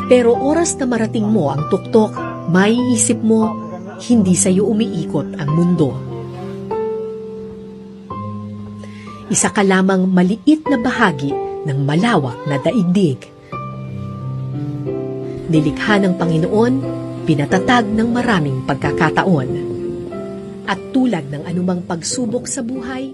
Pero oras na marating mo ang tuktok, maiisip mo, hindi sa'yo umiikot ang mundo. Isa ka lamang maliit na bahagi ng malawak na daigdig. Nilikha ng Panginoon, pinatatag ng maraming pagkakataon. At tulad ng anumang pagsubok sa buhay,